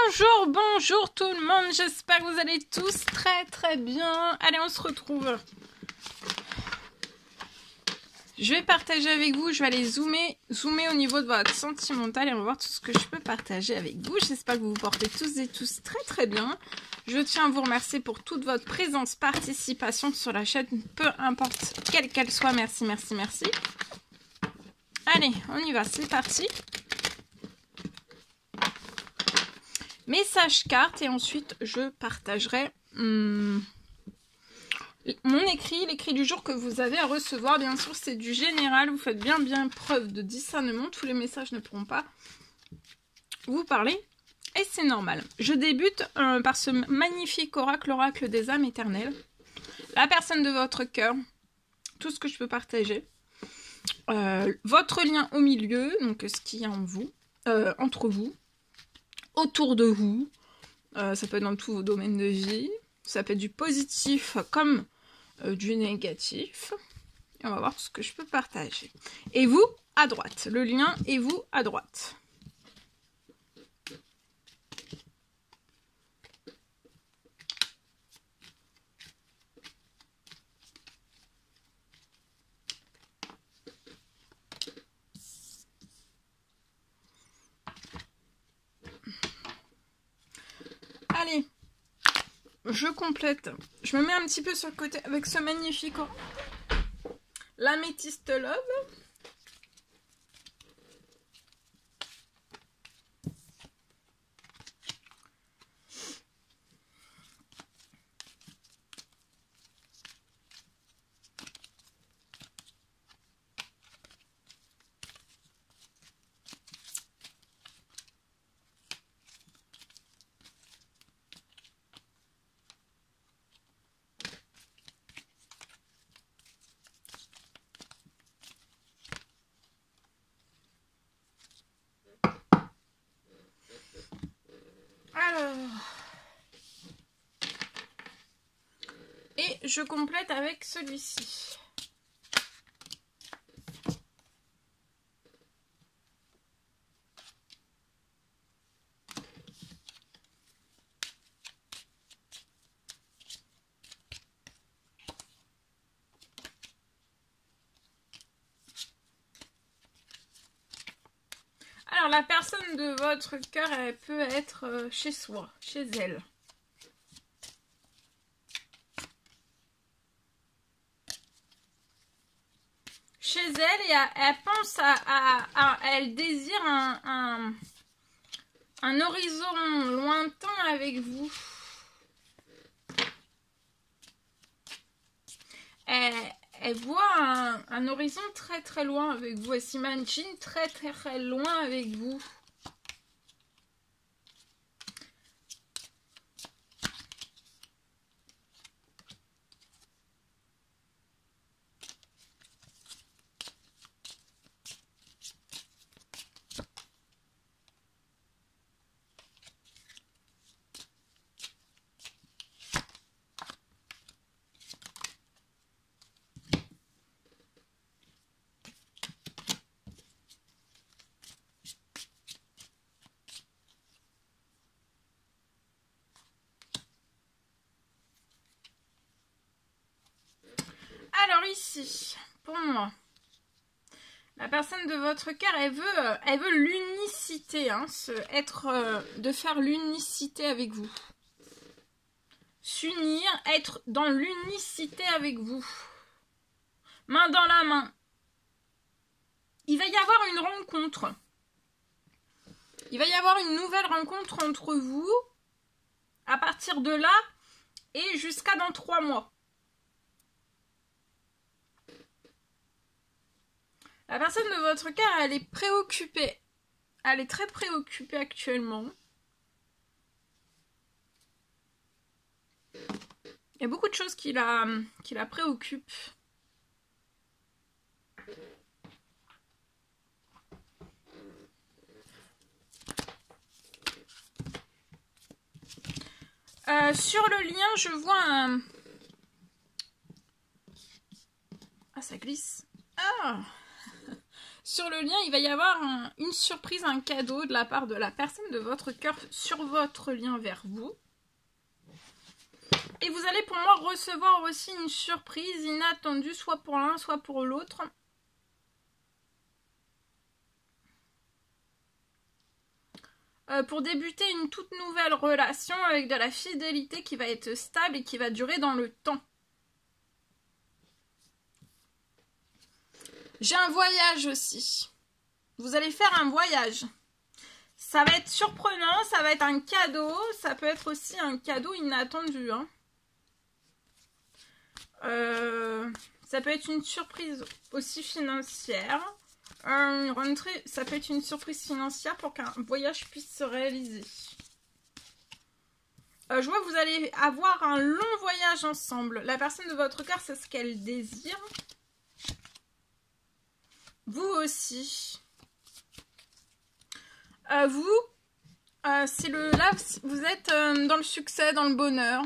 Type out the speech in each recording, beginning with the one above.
Bonjour, bonjour tout le monde, j'espère que vous allez tous très bien. Allez, on se retrouve. Je vais partager avec vous, je vais aller zoomer au niveau de votre sentimental et on va voir tout ce que je peux partager avec vous. J'espère que vous vous portez tous et tous très bien. Je tiens à vous remercier pour toute votre présence, participation sur la chaîne, peu importe quelle qu'elle soit. Merci. Allez, on y va, c'est parti. Message carte et ensuite je partagerai mon écrit, l'écrit du jour que vous avez à recevoir. Bien sûr, c'est du général, vous faites bien preuve de discernement, tous les messages ne pourront pas vous parler et c'est normal. Je débute par ce magnifique oracle, l'oracle des âmes éternelles. La personne de votre cœur, tout ce que je peux partager. Votre lien au milieu, donc ce qu'il y a en vous, entre vous. Autour de vous, ça peut être dans tous vos domaines de vie, ça peut être du positif comme du négatif, et on va voir tout ce que je peux partager. Et vous, à droite, le lien et vous, à droite. Allez, je complète. Je me mets un petit peu sur le côté avec ce magnifique l'améthyste love. Et je complète avec celui-ci. Alors, la personne de votre cœur, elle peut être chez soi, chez elle. Chez elle, et elle pense elle désire un horizon lointain avec vous. Elle voit un horizon très loin avec vous. Elle s'imagine très loin avec vous. Alors ici, pour moi, la personne de votre cœur, elle veut l'unicité, hein, de faire l'unicité avec vous. S'unir, être dans l'unicité avec vous. Main dans la main. Il va y avoir une rencontre. Il va y avoir une nouvelle rencontre entre vous à partir de là et jusqu'à dans 3 mois. La personne de votre cœur, elle est préoccupée. Elle est très préoccupée actuellement. Il y a beaucoup de choses qui la préoccupent. Sur le lien, je vois un... Ah, ça glisse. Ah! Sur le lien, il va y avoir une surprise, un cadeau de la part de la personne de votre cœur sur votre lien vers vous. Et vous allez pour moi recevoir aussi une surprise inattendue, soit pour l'un, soit pour l'autre. Pour débuter une toute nouvelle relation avec de la fidélité qui va être stable et qui va durer dans le temps. J'ai un voyage aussi. Vous allez faire un voyage. Ça va être surprenant, ça va être un cadeau. Ça peut être aussi un cadeau inattendu. Hein. Ça peut être une surprise aussi financière. Une rentrée, ça peut être une surprise financière pour qu'un voyage puisse se réaliser. Je vois que vous allez avoir un long voyage ensemble. La personne de votre cœur, c'est ce qu'elle désire. Vous aussi. C'est là, vous êtes dans le succès, dans le bonheur.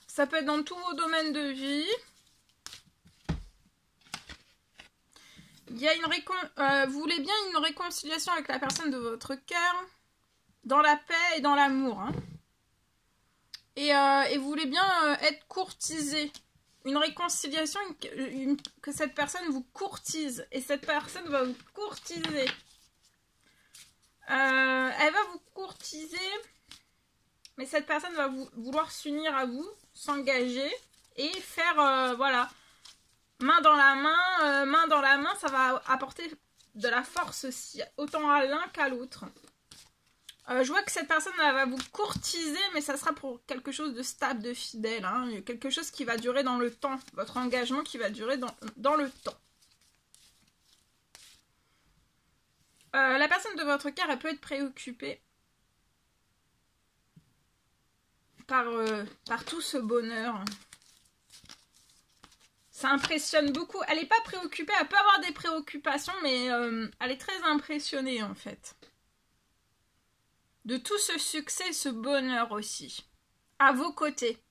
Ça peut être dans tous vos domaines de vie. Il y a vous voulez bien une réconciliation avec la personne de votre cœur, dans la paix et dans l'amour. Hein. Et vous voulez bien être courtisé. Une réconciliation, que cette personne vous courtise. Et cette personne va vous courtiser. Elle va vous courtiser. Mais cette personne va vouloir s'unir à vous, s'engager et faire, voilà, main dans la main, ça va apporter de la force aussi, autant à l'un qu'à l'autre. Je vois que cette personne elle va vous courtiser, mais ça sera pour quelque chose de stable, de fidèle, hein, quelque chose qui va durer dans le temps, votre engagement qui va durer dans le temps. La personne de votre cœur, elle peut être préoccupée par tout ce bonheur. Ça impressionne beaucoup. Elle n'est pas préoccupée, elle peut avoir des préoccupations, mais elle est très impressionnée en fait. De tout ce succès, ce bonheur aussi. À vos côtés.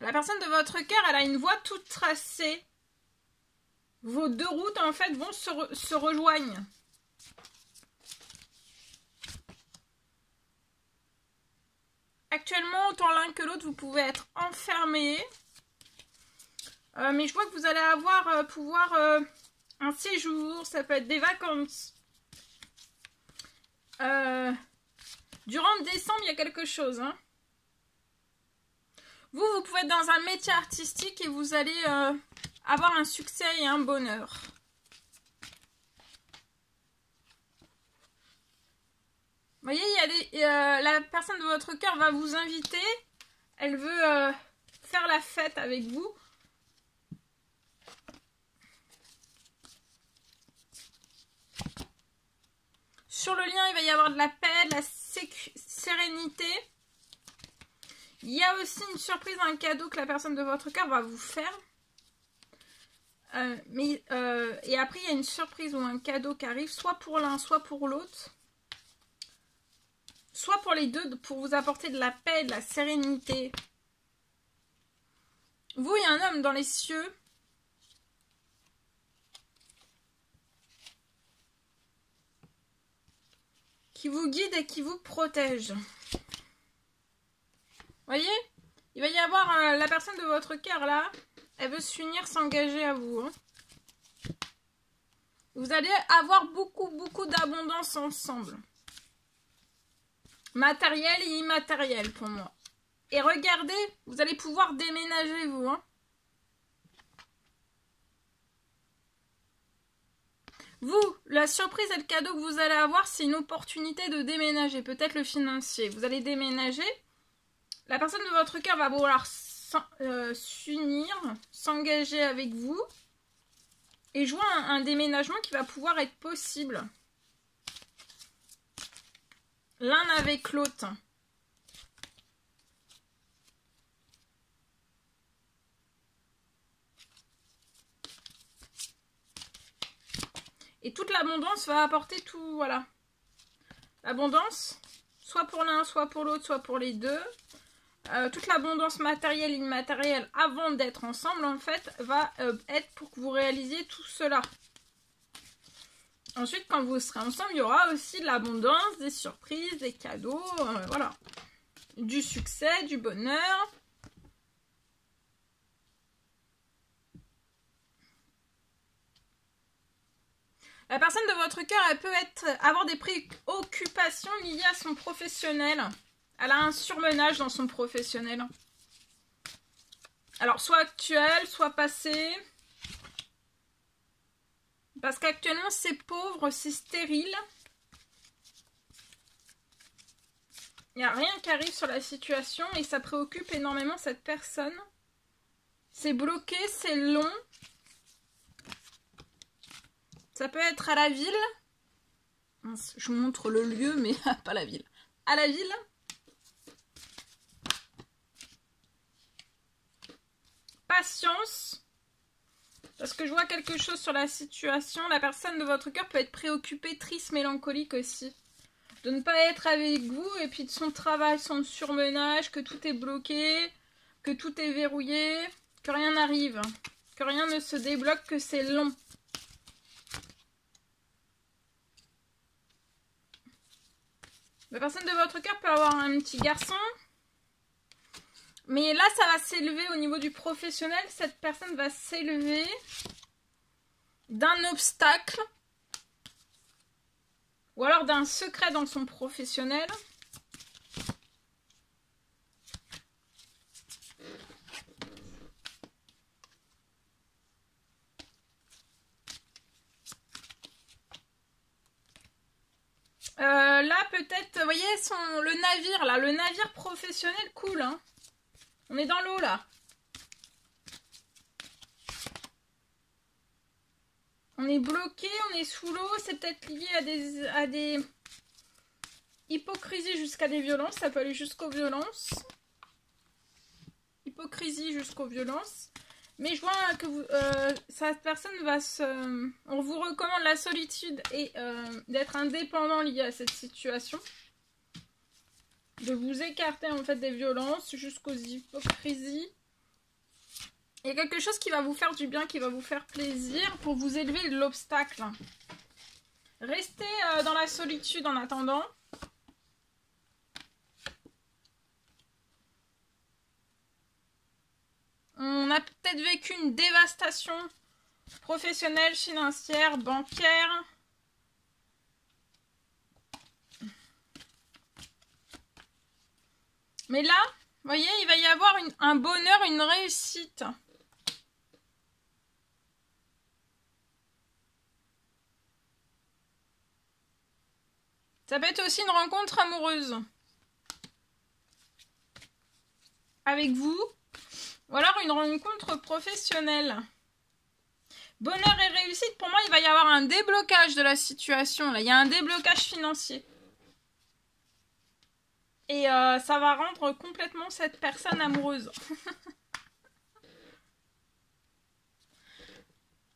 La personne de votre cœur, elle a une voie toute tracée. Vos deux routes en fait vont se rejoignent. Actuellement, autant l'un que l'autre, vous pouvez être enfermés. Mais je vois que vous allez avoir un séjour, ça peut être des vacances. Durant décembre, il y a quelque chose. Hein. Vous pouvez être dans un métier artistique et vous allez avoir un succès et un bonheur. Vous voyez, la personne de votre cœur va vous inviter. Elle veut faire la fête avec vous. Sur le lien, il va y avoir de la paix, de la sérénité. Il y a aussi une surprise, un cadeau que la personne de votre cœur va vous faire. Et après, il y a une surprise ou un cadeau qui arrive, soit pour l'un, soit pour l'autre. Soit pour les deux, pour vous apporter de la paix, de la sérénité. Vous, il y a un homme dans les cieux. Qui vous guide et qui vous protège. Vous voyez? Il va y avoir la personne de votre cœur là. Elle veut s'unir, s'engager à vous. Hein. Vous allez avoir beaucoup d'abondance ensemble. Matériel et immatériel pour moi. Et regardez, vous allez pouvoir déménager vous. Hein. Vous, la surprise et le cadeau que vous allez avoir, c'est une opportunité de déménager. Peut-être le financier. Vous allez déménager. La personne de votre cœur va vouloir s'unir, s'engager avec vous. Et jouer un déménagement qui va pouvoir être possible. L'un avec l'autre. Et toute l'abondance va apporter tout, voilà. L'abondance, soit pour l'un, soit pour l'autre, soit pour les deux. Toute l'abondance matérielle et immatérielle avant d'être ensemble, en fait, va être pour que vous réalisiez tout cela. Ensuite, quand vous serez ensemble, il y aura aussi de l'abondance, des surprises, des cadeaux, voilà. Du succès, du bonheur. La personne de votre cœur, elle peut avoir des préoccupations liées à son professionnel. Elle a un surmenage dans son professionnel. Alors, soit actuel, soit passé. Parce qu'actuellement, c'est pauvre, c'est stérile. Il n'y a rien qui arrive sur la situation et ça préoccupe énormément cette personne. C'est bloqué, c'est long. Ça peut être à la ville. Je vous montre le lieu, mais pas la ville. À la ville. Patience. Parce que je vois quelque chose sur la situation. La personne de votre cœur peut être préoccupée, triste, mélancolique aussi. De ne pas être avec vous et puis de son travail, son surmenage, que tout est bloqué, que tout est verrouillé, que rien n'arrive, que rien ne se débloque, que c'est long. La personne de votre cœur peut avoir un petit garçon. Mais là, ça va s'élever au niveau du professionnel. Cette personne va s'élever d'un obstacle. Ou alors d'un secret dans son professionnel. Là, peut-être, vous voyez, le navire, là, le navire professionnel coule, hein. On est dans l'eau, là. On est bloqué, on est sous l'eau. C'est peut-être lié à des hypocrisies jusqu'à des violences. Ça peut aller jusqu'aux violences. Hypocrisie jusqu'aux violences. Mais je vois que cette personne va se... On vous recommande la solitude et d'être indépendant lié à cette situation. De vous écarter en fait des violences jusqu'aux hypocrisies. Il y a quelque chose qui va vous faire du bien, qui va vous faire plaisir pour vous élever de l'obstacle. Restez dans la solitude en attendant. On a peut-être vécu une dévastation professionnelle, financière, bancaire. Mais là, vous voyez, il va y avoir un bonheur, une réussite. Ça peut être aussi une rencontre amoureuse. Avec vous. Ou alors une rencontre professionnelle. Bonheur et réussite, pour moi, il va y avoir un déblocage de la situation. Là, il y a un déblocage financier. Et ça va rendre complètement cette personne amoureuse.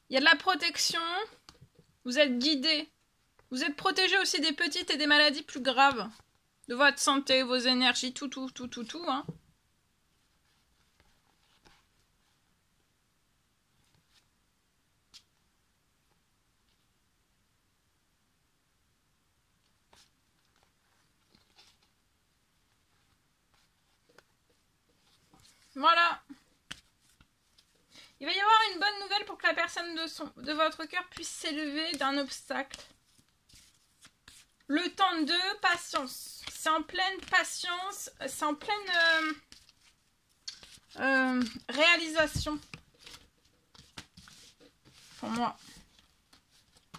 Il y a de la protection. Vous êtes guidé. Vous êtes protégé aussi des petites et des maladies plus graves. De votre santé, vos énergies, tout, hein. Voilà. Il va y avoir une bonne nouvelle pour que la personne de votre cœur puisse s'élever d'un obstacle. Le temps de patience. C'est en pleine patience. C'est en pleine réalisation. Pour moi.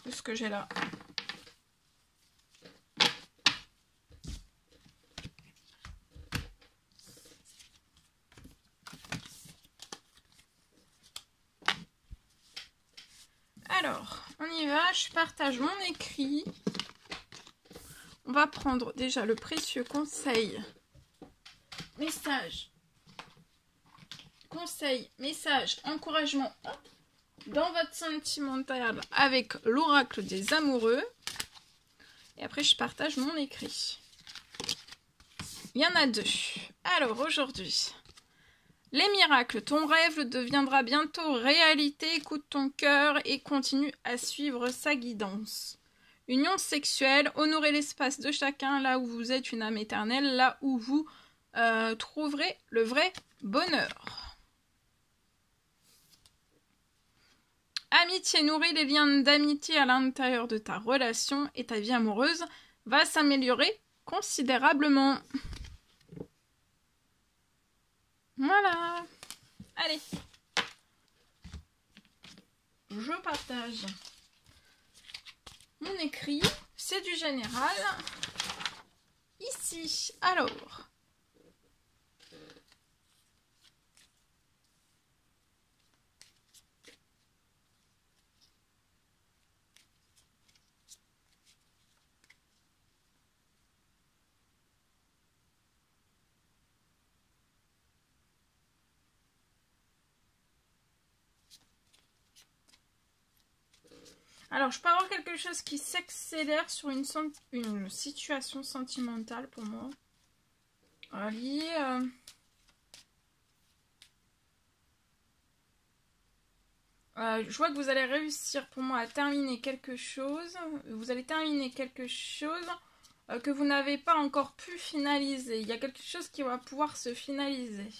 De ce que j'ai là. Alors, on y va, je partage mon écrit. On va prendre déjà le précieux conseil, message, encouragement dans votre sentimental avec l'oracle des amoureux. Et après, je partage mon écrit. Il y en a 2. Alors, aujourd'hui, les miracles. Ton rêve deviendra bientôt réalité. Écoute ton cœur et continue à suivre sa guidance. Union sexuelle. Honorez l'espace de chacun. Là où vous êtes une âme éternelle. Là où vous trouverez le vrai bonheur. Amitié. Nourris les liens d'amitié à l'intérieur de ta relation et ta vie amoureuse va s'améliorer considérablement. Voilà. Allez. Je partage mon écrit. C'est du général. Ici. Alors. Alors, je peux avoir quelque chose qui s'accélère sur une situation sentimentale pour moi. Lié... je vois que vous allez réussir pour moi à terminer quelque chose. Vous allez terminer quelque chose que vous n'avez pas encore pu finaliser. Il y a quelque chose qui va pouvoir se finaliser.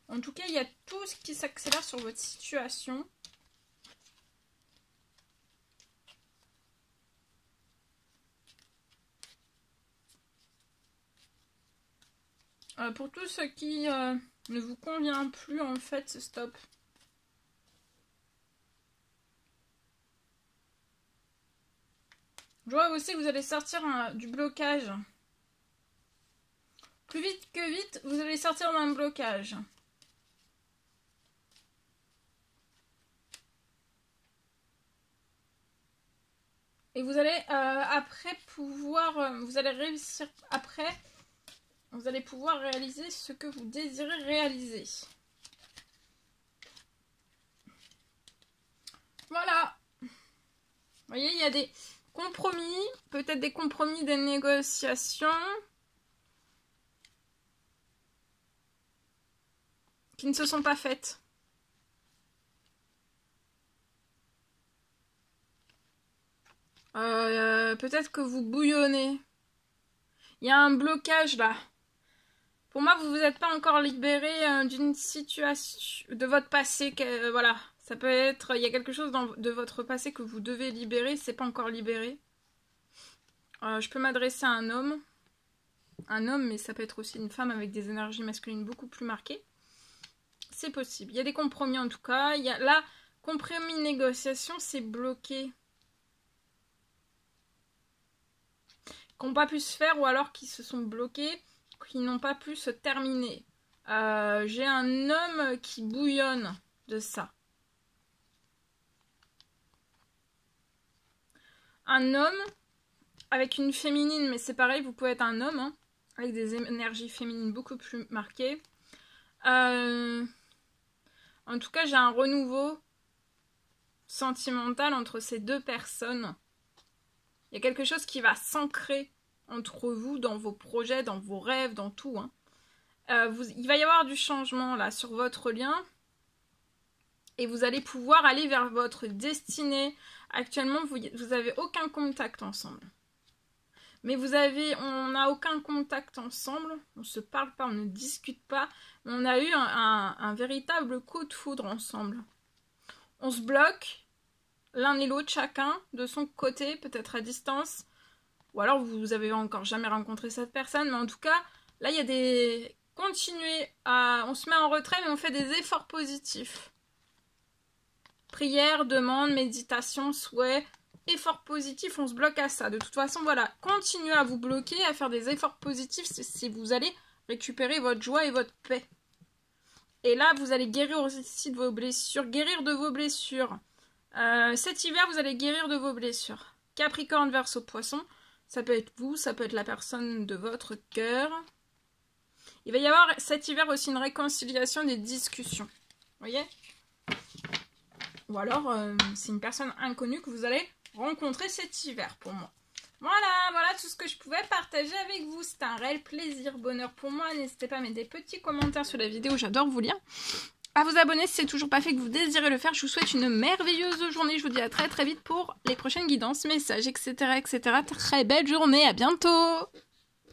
En tout cas, il y a tout ce qui s'accélère sur votre situation. Pour tout ce qui ne vous convient plus, en fait, stop. Je vois aussi que vous allez sortir du blocage. Plus vite que vite, vous allez sortir d'un blocage. Et vous allez après pouvoir... vous allez réussir après... Vous allez pouvoir réaliser ce que vous désirez réaliser. Voilà. Vous voyez, il y a des compromis, peut-être des compromis, des négociations qui ne se sont pas faites. Peut-être que vous bouillonnez. Il y a un blocage là. Pour moi, vous vous êtes pas encore libéré d'une situation de votre passé. Voilà, ça peut être, il y a quelque chose de votre passé que vous devez libérer, c'est pas encore libéré. Je peux m'adresser à un homme, mais ça peut être aussi une femme avec des énergies masculines beaucoup plus marquées. C'est possible. Il y a des compromis en tout cas. Il y a là, compromis négociation, c'est bloqué. Qui n'ont pas pu se faire ou alors qui se sont bloqués, qui n'ont pas pu se terminer. J'ai un homme qui bouillonne de ça. Un homme avec une féminine, mais c'est pareil, vous pouvez être un homme, hein, avec des énergies féminines beaucoup plus marquées. En tout cas, j'ai un renouveau sentimental entre ces deux personnes. Il y a quelque chose qui va s'ancrer entre vous, dans vos projets, dans vos rêves, dans tout. Hein. Il va y avoir du changement là sur votre lien. Et vous allez pouvoir aller vers votre destinée. Actuellement, vous n'avez aucun contact ensemble. Mais on n'a aucun contact ensemble. On ne se parle pas, on ne discute pas. On a eu un véritable coup de foudre ensemble. On se bloque. L'un et l'autre, chacun, de son côté, peut-être à distance. Ou alors, vous avez encore jamais rencontré cette personne. Mais en tout cas, là, il y a des... Continuez à... On se met en retrait, mais on fait des efforts positifs. Prière, demande, méditation, souhait, efforts positifs, on se bloque à ça. De toute façon, voilà, continuez à vous bloquer, à faire des efforts positifs si vous allez récupérer votre joie et votre paix. Et là, vous allez guérir aussi de vos blessures. Guérir de vos blessures. Cet hiver, vous allez guérir de vos blessures. Capricorne, Verseau, Poisson, ça peut être vous, ça peut être la personne de votre cœur. Il va y avoir cet hiver aussi une réconciliation des discussions. Vous voyez? Ou alors, c'est une personne inconnue que vous allez rencontrer cet hiver pour moi. Voilà tout ce que je pouvais partager avec vous. C'était un réel plaisir, bonheur pour moi. N'hésitez pas à mettre des petits commentaires sur la vidéo, j'adore vous lire. À vous abonner si c'est toujours pas fait, que vous désirez le faire. Je vous souhaite une merveilleuse journée. Je vous dis à très vite pour les prochaines guidances, messages, etc. Très belle journée, à bientôt!